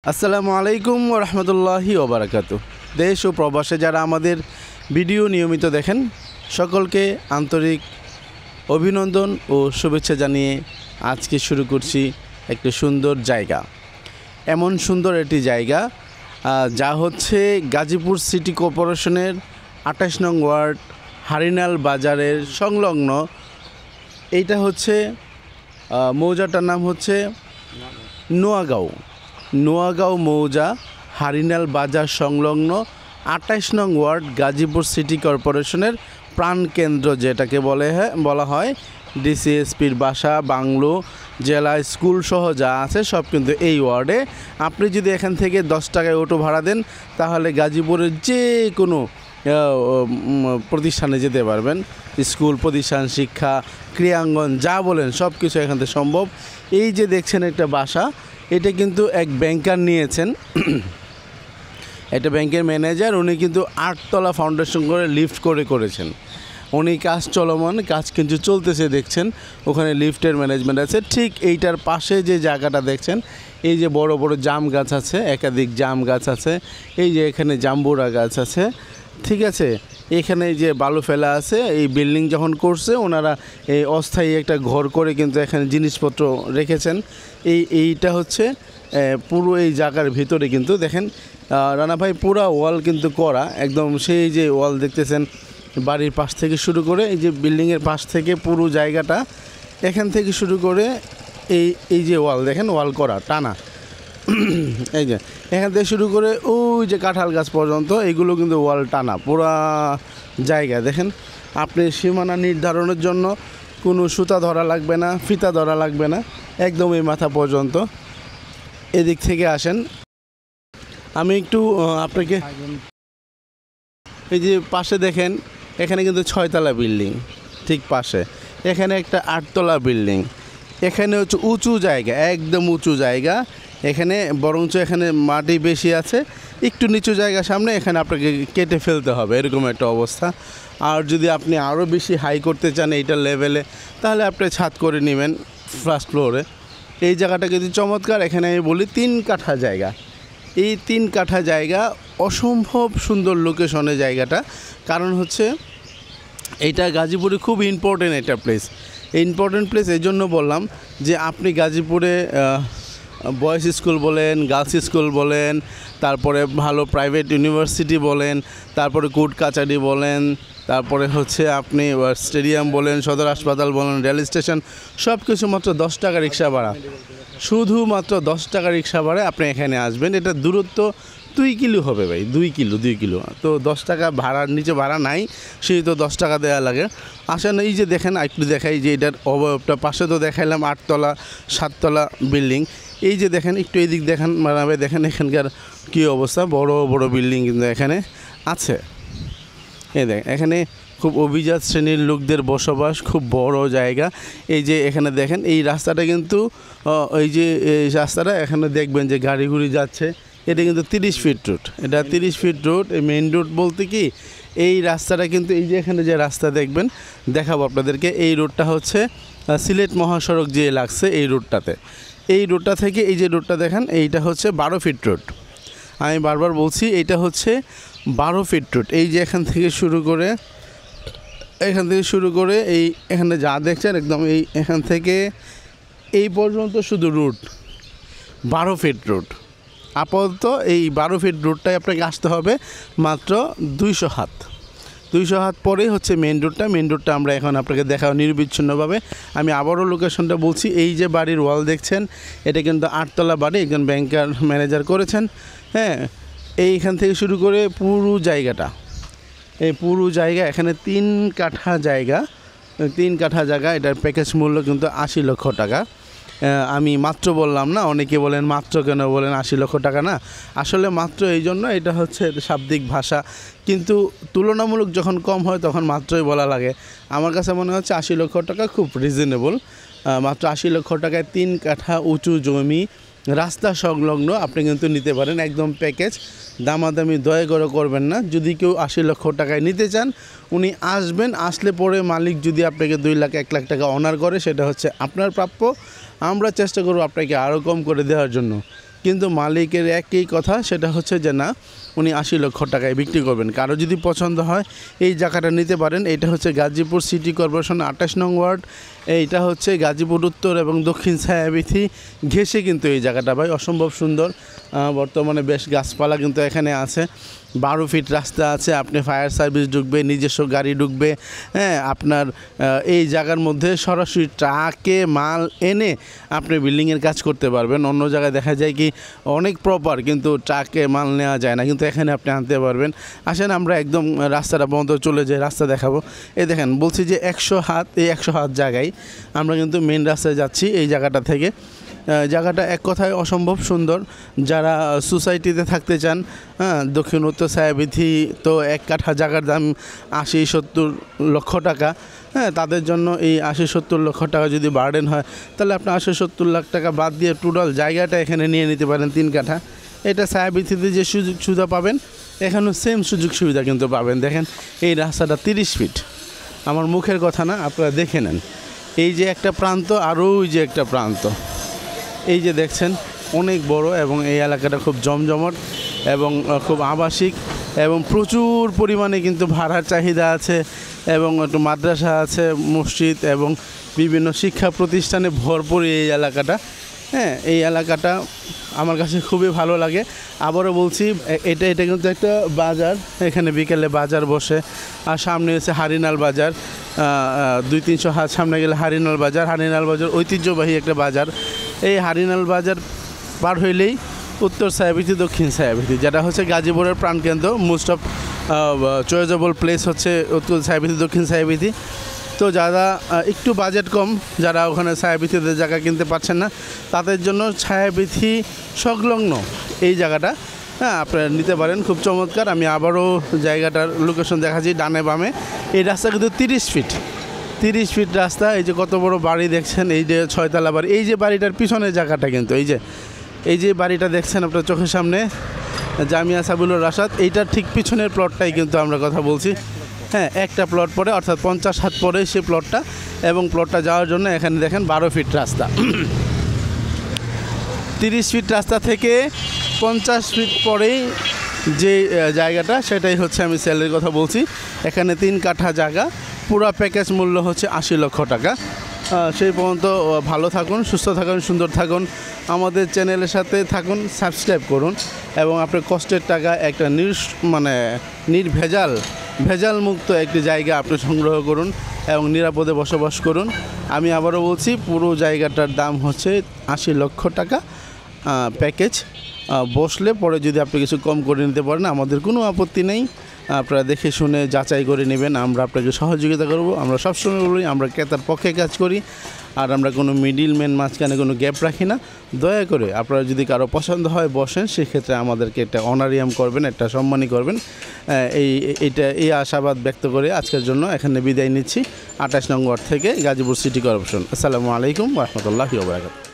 আসসালামু আলাইকুম ওয়া রাহমাতুল্লাহি ওয়া বারাকাতুহু। দেশ ও প্রবাসে যারা আমাদের ভিডিও নিয়মিত দেখেন সকলকে আন্তরিক অভিনন্দন ও শুভেচ্ছা জানিয়ে আজকে শুরু করছি একটি সুন্দর জায়গা। এমন সুন্দর একটি জায়গা যা হচ্ছে গাজীপুর সিটি কর্পোরেশনের ২৮ নং ওয়ার্ড হারিনাল বাজারের সংলগ্ন। এইটা হচ্ছে মৌজাটার নাম হচ্ছে নোয়াগাঁও মৌজা হারিনাল বাজার সংলগ্ন ২৮ নং ওয়ার্ড গাজীপুর সিটি কর্পোরেশনের প্রাণকেন্দ্র যেটাকে বলা হয়। ডিসিএসপির বাসা, বাংলো, জেলা, স্কুল সহ যা আছে সব কিন্তু এই ওয়ার্ডে। আপনি যদি এখান থেকে 10 টাকায় অটো ভাড়া দেন তাহলে গাজীপুরের যে কোনো প্রতিষ্ঠানে যেতে পারবেন। স্কুল, প্রতিষ্ঠান, শিক্ষা, ক্রীড়াঙ্গন যা বলেন সব কিছু এখান থেকে সম্ভব। এই যে দেখছেন একটা বাসা, এটা কিন্তু এক ব্যাংকার নিয়েছেন। এটা ব্যাংকের ম্যানেজার, উনি কিন্তু 8 তলা ফাউন্ডেশন করে লিফট করেছেন। উনি কাজ চলমান, কাজ কিন্তু চলতেছে দেখছেন। ওখানে লিফটের ম্যানেজমেন্ট আছে। ঠিক এইটার পাশে যে জায়গাটা দেখছেন, এই যে বড় বড় জাম গাছ আছে, একাধিক জাম গাছ আছে, এই যে এখানে জাম্বুরা গাছ আছে, ঠিক আছে। এখানে যে বালু ফেলা আছে, এই বিল্ডিং যখন করছে ওনারা এই অস্থায়ী একটা ঘর করে কিন্তু এখানে জিনিসপত্র রেখেছেন। এইটা হচ্ছে পুরো এই জায়গার ভিতরে কিন্তু দেখেন রানা ভাই পুরো ওয়াল কিন্তু করা একদম। সেই যে ওয়াল দেখতেছেন বাড়ির পাশ থেকে শুরু করে এই যে বিল্ডিংয়ের পাশ থেকে পুরো জায়গাটা এখান থেকে শুরু করে এই যে ওয়াল দেখেন, ওয়াল করা টানা। এই যে এখান থেকে শুরু করে ওই যে কাঁঠাল গাছ পর্যন্ত এগুলো কিন্তু ওয়াল টানা পুরা জায়গা দেখেন। আপনি সীমানা নির্ধারণের জন্য কোনো সুতা ধরা লাগবে না, ফিতা ধরা লাগবে না, একদম এই মাথা পর্যন্ত। এদিক থেকে আসেন, আমি একটু আপনাকে এই যে পাশে দেখেন, এখানে কিন্তু 6 তলা বিল্ডিং, ঠিক পাশে এখানে একটা 8 তলা বিল্ডিং। এখানে হচ্ছে উঁচু জায়গা, একদম উঁচু জায়গা। এখানে বরঞ্চ এখানে মাটি বেশি আছে, একটু নিচু জায়গা সামনে, এখানে আপনাকে কেটে ফেলতে হবে, এরকম একটা অবস্থা। আর যদি আপনি আরও বেশি হাই করতে চান এইটার লেভেলে, তাহলে আপনি ছাদ করে নেবেন ফার্স্ট ফ্লোরে। এই জায়গাটা কিন্তু চমৎকার। এখানে আমি বলি 3 কাঠা জায়গা। এই 3 কাঠা জায়গা অসম্ভব সুন্দর লোকেশনে জায়গাটা। কারণ হচ্ছে এইটা গাজীপুরে খুব ইম্পর্টেন্ট একটা প্লেস। ইম্পর্টেন্ট প্লেস এই জন্য বললাম যে আপনি গাজীপুরে বয়েজ স্কুল বলেন, গার্লস স্কুল বলেন, তারপরে ভালো প্রাইভেট ইউনিভার্সিটি বলেন, তারপরে কোর্ট কাচারি বলেন, তারপরে হচ্ছে আপনি স্টেডিয়াম বলেন, সদর হাসপাতাল বলেন, রেল স্টেশন, সব কিছু মাত্র 10 টাকা রিক্সা ভাড়া। শুধুমাত্র 10 টাকা রিক্সা ভাড়ায় আপনি এখানে আসবেন। এটা দূরত্ব 2 কিলো হবে ভাই, 2 কিলো। তো 10 টাকা ভাড়ার নিচে ভাড়া নাই, সেই তো 10 টাকা দেওয়া লাগে। আসেন, এই যে দেখেন, একটু দেখাই যে এটার অবয়বটা। পাশে তো দেখাইলাম 8 তলা 7 তলা বিল্ডিং। এই যে দেখেন, একটু এই দিক দেখেন ভাই, দেখেন এখানকার কী অবস্থা। বড় বড় বিল্ডিং কিন্তু এখানে আছে। এই দেখেন, এখানে খুব অভিজাত শ্রেণীর লোকদের বসবাস, খুব বড় জায়গা। এই যে এখানে দেখেন এই রাস্তাটা কিন্তু এই যে এই রাস্তাটা এখানে দেখবেন যে গাড়ি গুড়ি যাচ্ছে। এটা কিন্তু 30 ফিট রোড, এটা 30 ফিট রোড। এই মেইন রোড বলতে কি, এই রাস্তাটা কিন্তু এই যে এখানে যে রাস্তা দেখবেন, দেখাবো আপনাদেরকে। এই রোডটা হচ্ছে সিলেট মহাসড়ক যে লাগছে এই রোডটাতে। এই রোডটা থেকে এই যে রোডটা দেখেন, এইটা হচ্ছে 12 ফিট রোড। আমি বারবার বলছি এইটা হচ্ছে 12 ফিট রোড। এই যে এখান থেকে শুরু করে এই এখানে যা দেখছেন একদম এখান থেকে এই পর্যন্ত শুধু রোড 12 ফিট রোড। আপাতত এই 12 ফিট রোডটাই আপনাকে আসতে হবে মাত্র 200 হাত পরেই হচ্ছে মেন রোডটা আমরা এখন আপনাকে দেখাও নিরবিচ্ছিন্নভাবে। আমি আবারও লোকেশনটা বলছি। এই যে বাড়ির ওয়াল দেখছেন, এটা কিন্তু 8 তলা বাড়ি, একজন ব্যাংকার ম্যানেজার করেছেন। হ্যাঁ, এইখান থেকে শুরু করে পুরো জায়গাটা, এই পুরো জায়গা এখানে 3 কাঠা জায়গা। এটার প্যাকেজ মূল্য কিন্তু 80 লক্ষ টাকা। আমি মাত্র বললাম না, অনেকে বলেন মাত্র কেন বলেন 80 লক্ষ টাকা না। আসলে মাত্র এই জন্য, এটা হচ্ছে শাব্দিক ভাষা, কিন্তু তুলনামূলক যখন কম হয় তখন মাত্রই বলা লাগে। আমার কাছে মনে হচ্ছে 80 লক্ষ টাকা খুব রিজনেবল। মাত্র 80 লক্ষ টাকায় 3 কাঠা উঁচু জমি, রাস্তা সংলগ্ন আপনি কিন্তু নিতে পারেন, একদম প্যাকেজ। দামাদামি দয়া করে করবেন না। যদি কেউ 80 লক্ষ টাকায় নিতে চান, উনি আসবেন। আসলে পরে মালিক যদি আপনাকে 2 লাখ 1 লাখ টাকা অনার করে, সেটা হচ্ছে আপনার প্রাপ্য। আমরা চেষ্টা করব আপনাকে আরও কম করে দেওয়ার জন্য। কিন্তু মালিকের একই কথা, সেটা হচ্ছে যে না, উনি 80 লক্ষ টাকায় বিক্রি করবেন। কারো যদি পছন্দ হয় এই জায়গাটা নিতে পারেন। এটা হচ্ছে গাজীপুর সিটি কর্পোরেশন 28 নং ওয়ার্ড। এইটা হচ্ছে গাজীপুর উত্তর এবং দক্ষিণ ছায়াবীথি ঘেঁষে কিন্তু এই জায়গাটা ভাই অসম্ভব সুন্দর। বর্তমানে বেশ গাছপালা কিন্তু এখানে আছে। 12 ফিট রাস্তা আছে, আপনি ফায়ার সার্ভিস ঢুকবে, নিজস্ব গাড়ি ঢুকবে। হ্যাঁ, আপনার এই জায়গার মধ্যে সরাসরি ট্রাকে মাল এনে আপনি বিল্ডিংয়ের কাজ করতে পারবেন। অন্য জায়গায় দেখা যায় কি অনেক প্রপার, কিন্তু ট্রাকে মাল নেওয়া যায় না, কিন্তু এখানে আপনি আনতে পারবেন। আসেন আমরা একদম রাস্তাটা বন্ধ চলে যাই, রাস্তা দেখাবো। এই দেখেন, বলছি যে 100 হাত, এই 100 হাত জায়গায় আমরা কিন্তু মেন রাস্তায় যাচ্ছি এই জায়গাটা থেকে। জায়গাটা এক কথায় অসম্ভব সুন্দর। যারা সোসাইটিতে থাকতে চান, হ্যাঁ, দক্ষিণ উত্তর ছায়াবীথি, তো 1 কাঠা জায়গার দাম 80-70 লক্ষ টাকা। হ্যাঁ, তাদের জন্য এই 80-70 লক্ষ টাকা যদি বার্ডেন হয়, তাহলে আপনি 80-70 লাখ টাকা বাদ দিয়ে টোটাল জায়গাটা এখানে নিয়ে নিতে পারেন 3 কাঠা। এটা ছায়াবীথিতে যে সুযোগ সুবিধা পাবেন, এখানেও সেম সুযোগ সুবিধা কিন্তু পাবেন। দেখেন এই রাস্তাটা 30 ফিট, আমার মুখের কথা না, আপনারা দেখে নেন। এই যে একটা প্রান্ত, আরও ওই যে একটা প্রান্ত, এই যে দেখছেন অনেক বড়, এবং এই এলাকাটা খুব জমজমট এবং খুব আবাসিক, এবং প্রচুর পরিমাণে কিন্তু ভাড়ার চাহিদা আছে, এবং একটু মাদ্রাসা আছে, মসজিদ এবং বিভিন্ন শিক্ষা প্রতিষ্ঠানে ভরপুর এই এলাকাটা। হ্যাঁ, এই এলাকাটা আমার কাছে খুবই ভালো লাগে। আবারও বলছি, এটা কিন্তু একটা বাজার, এখানে বিকেলে বাজার বসে। আর সামনে হচ্ছে হারিনাল বাজার, 200-300 হাত সামনে গেলে হারিনাল বাজার। হারিনাল বাজার ঐতিহ্যবাহী একটা বাজার। এই হারিনাল বাজার পার হইলেই উত্তর ছায়াবীথি, দক্ষিণ ছায়াবীথি, যেটা হচ্ছে গাজীপুরের প্রাণকেন্দ্র। মোস্ট অফ চয়েজেবল প্লেস হচ্ছে উত্তর ছায়াবীথি, দক্ষিণ ছায়াবীথি। তো যারা একটু বাজেট কম, যারা ওখানে ছায়াবীথিতে জায়গা কিনতে পারছেন না, তাদের জন্য ছায়াবীথি সংলগ্ন এই জায়গাটা, হ্যাঁ, আপনারা নিতে পারেন। খুব চমৎকার। আমি আবারও জায়গাটার লোকেশন দেখাচ্ছি, ডানে বামে। এই রাস্তা কিন্তু 30 ফিট রাস্তা। এই যে কত বড় বাড়ি দেখছেন, এই যে 6 তলা বাড়ি। এই যে বাড়িটার পিছনের জায়গাটা কিন্তু এই যে বাড়িটা দেখছেন আপনার চোখের সামনে, জামিয়া সাবিলুর রাশাদ, এইটার ঠিক পিছনের প্লটটাই কিন্তু আমরা কথা বলছি। হ্যাঁ, একটা প্লট পরে, অর্থাৎ 50 হাত পরে সেই প্লটটা, এবং প্লটটা যাওয়ার জন্য এখানে দেখেন 12 ফিট রাস্তা। 30 ফিট রাস্তা থেকে 50 ফিট পরেই যে জায়গাটা, সেটাই হচ্ছে আমি সেলের কথা বলছি। এখানে 3 কাঠা জায়গা, পুরো প্যাকেজ মূল্য হচ্ছে 80 লক্ষ টাকা। সেই পর্যন্ত ভালো থাকুন, সুস্থ থাকুন, সুন্দর থাকুন, আমাদের চ্যানেলের সাথে থাকুন, সাবস্ক্রাইব করুন, এবং আপনার কষ্টের টাকা একটা ভেজাল মুক্ত একটি জায়গা আপনি সংগ্রহ করুন এবং নিরাপদে বসবাস করুন। আমি আবারও বলছি, পুরো জায়গাটার দাম হচ্ছে 80 লক্ষ টাকা প্যাকেজ। বসলে পরে যদি আপনি কিছু কম করে নিতে পারেন, আমাদের কোনো আপত্তি নেই। আপনারা দেখে শুনে যাচাই করে নেবেন, আমরা আপনাকে সহযোগিতা করব। আমরা সবসময় বলি, আমরা ক্রেতার পক্ষে কাজ করি, আর আমরা কোনো মিডিলম্যান মাঝখানে কোনো গ্যাপ রাখি না। দয়া করে আপনারা যদি কারো পছন্দ হয় বসেন, সেক্ষেত্রে আমাদেরকে একটা অনারিয়াম করবেন, একটা সম্মানই করবেন। এই আশাবাদ ব্যক্ত করে আজকের জন্য এখানে বিদায় নিচ্ছি। 28 নং ওয়ার্ড থেকে, গাজীপুর সিটি কর্পোরেশন। আসসালামু আলাইকুম ওয়া রাহমাতুল্লাহি ওয়া বারাকাতুহু।